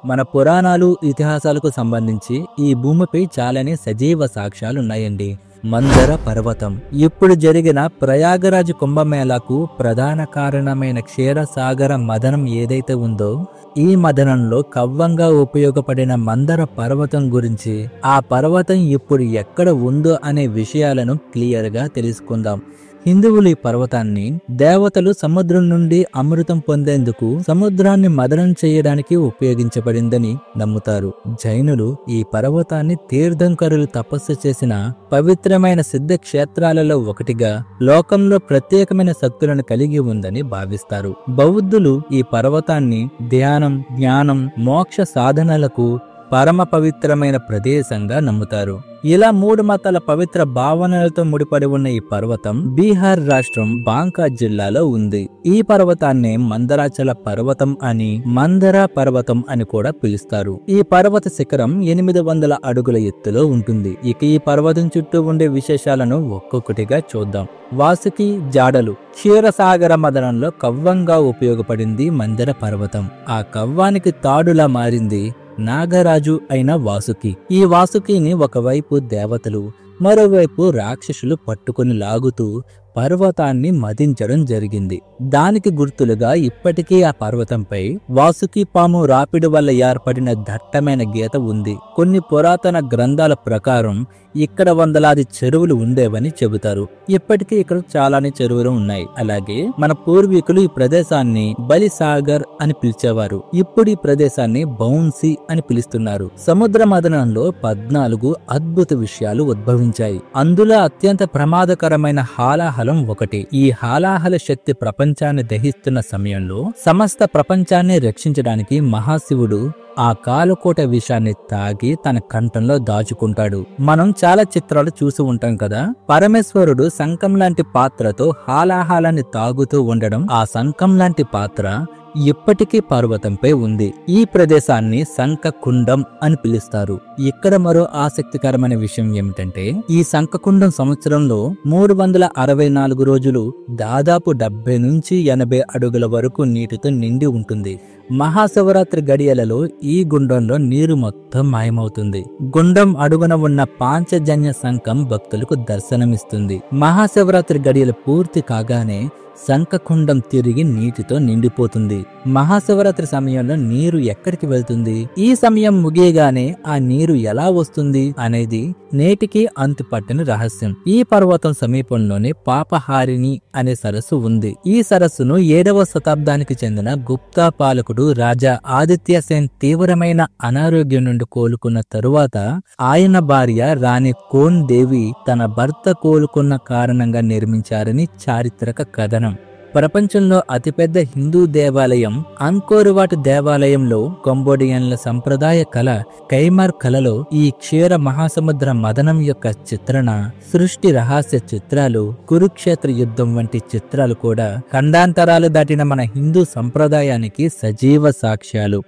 మన పురాణాలు ఇతిహాసాలకు సంబంధించి ఈ భూమిపై చాలానే సజీవ సాక్ష్యాలున్నాయండి. మందర పర్వతం ఇప్పుడు జరిగిన ప్రయాగరాజ్ కుంభమేళాకు ప్రధాన కారణమైన క్షీరసాగర మదనం ఏదైతే ఉందో, ఈ మదనంలో కవ్వంగా ఉపయోగపడిన మందర పర్వతం గురించి, ఆ పర్వతం ఇప్పుడు ఎక్కడ ఉందో అనే విషయాలను క్లియర్గా తెలుసుకుందాం. హిందువులు ఈ పర్వతాన్ని దేవతలు సముద్రం నుండి అమృతం పొందేందుకు సముద్రాన్ని మదనం చేయడానికి ఉపయోగించబడిందని నమ్ముతారు. జైనులు ఈ పర్వతాన్ని తీర్థంకరులు తపస్సు చేసిన పవిత్రమైన సిద్ధ క్షేత్రాలలో ఒకటిగా, లోకంలో ప్రత్యేకమైన శక్తులను కలిగి ఉందని భావిస్తారు. బౌద్ధులు ఈ పర్వతాన్ని ధ్యానం, జ్ఞానం, మోక్ష సాధనలకు పరమ పవిత్రమైన ప్రదేశంగా నమ్ముతారు. ఇలా 3 మతాల పవిత్ర భావనలతో ముడిపడి ఉన్న ఈ పర్వతం బీహార్ రాష్ట్రం బాంకా జిల్లాలో ఉంది. ఈ పర్వతాన్ని మందరాచల పర్వతం అని, మందర పర్వతం అని కూడా పిలుస్తారు. ఈ పర్వత శిఖరం 800 అడుగుల ఎత్తులో ఉంటుంది. ఇక ఈ పర్వతం చుట్టూ ఉండే విశేషాలను ఒక్కొక్కటిగా చూద్దాం. వాసుకి జాడలు. క్షీరసాగర మదనంలో కవ్వంగా ఉపయోగపడింది మందర పర్వతం. ఆ కవ్వానికి తాడులా మారింది నాగరాజు అయిన వాసుకి. ఈ వాసుకిని ఒకవైపు దేవతలు, మరోవైపు రాక్షసులు పట్టుకుని లాగుతూ పర్వతాన్ని మదించడం జరిగింది. దానికి గుర్తులుగా ఇప్పటికీ ఆ పర్వతంపై వాసుకి పాము రాపిడి వల్ల ఏర్పడిన దట్టమైన గీత ఉంది. కొన్ని పురాతన గ్రంథాల ప్రకారం ఇక్కడ వందలాది చెరువులు ఉండేవని చెబుతారు. ఇప్పటికీ ఇక్కడ చాలానే చెరువులు ఉన్నాయి. అలాగే మన పూర్వీకులు ఈ ప్రదేశాన్ని బలిసాగర్ అని పిలిచేవారు. ఇప్పుడు ఈ ప్రదేశాన్ని బౌన్సీ అని పిలుస్తున్నారు. సముద్ర మదనంలో 14 అద్భుత విషయాలు ఉద్భవించాయి. అందులో అత్యంత ప్రమాదకరమైన హాలాహలం ఒకటి. ఈ హాలాహల శక్తి ప్రపంచాన్ని దహిస్తున్న సమయంలో సమస్త ప్రపంచాన్ని రక్షించడానికి మహాశివుడు ఆ కాలకోట విషాన్ని తాగి తన కంఠంలో దాచుకుంటాడు. మనం చాలా చిత్రాలు చూసి ఉంటాం కదా. పరమేశ్వరుడు శంఖం లాంటి పాత్రతో హాలాహలాన్ని తాగుతూ ఉండడం, ఆ శంఖం లాంటి పాత్ర ఇప్పటికీ పర్వతంపై ఉంది. ఈ ప్రదేశాన్ని శంఖకుండం అని పిలుస్తారు. ఇక్కడ మరో ఆసక్తికరమైన విషయం ఏమిటంటే, ఈ శంఖకుండం సంవత్సరంలో 364 రోజులు దాదాపు 70 నుంచి 80 అడుగుల వరకు నీటితో నిండి ఉంటుంది. మహాశివరాత్రి గడియలలో ఈ గుండంలో నీరు మొత్తం మాయమవుతుంది. గుండం అడుగున ఉన్న పాంచజన్య శంఖం భక్తులకు దర్శనమిస్తుంది. మహాశివరాత్రి గడియలు పూర్తి కాగానే శంఖకుండం తిరిగి నీటితో నిండిపోతుంది. మహాశివరాత్రి సమయంలో నీరు ఎక్కడికి వెళ్తుంది, ఈ సమయం ముగియగానే ఆ నీరు ఎలా వస్తుంది అనేది నేటికి అంతుపట్టని రహస్యం. ఈ పర్వతం సమీపంలోనే పాపహారిణి అనే సరస్సు ఉంది. ఈ సరస్సును 7వ శతాబ్దానికి చెందిన గుప్తా పాలకుడు రాజా ఆదిత్య సేన్ తీవ్రమైన అనారోగ్యం నుండి కోలుకున్న తరువాత ఆయన భార్య రాణి కోన్ దేవి తన భర్త కోలుకున్న కారణంగా నిర్మించారని చారిత్రక కథనం. ప్రపంచంలో అతిపెద్ద హిందూ దేవాలయం అంకోర్ వాట్ దేవాలయంలో కంబోడియన్ల సంప్రదాయ కళ కైమర్ కళలో ఈ క్షీర మహాసముద్ర మదనం యొక్క చిత్రణ, సృష్టి రహస్య చిత్రాలు, కురుక్షేత్ర యుద్ధం వంటి చిత్రాలు కూడా ఖండాంతరాలు దాటిన మన హిందూ సంప్రదాయానికి సజీవ సాక్ష్యాలు.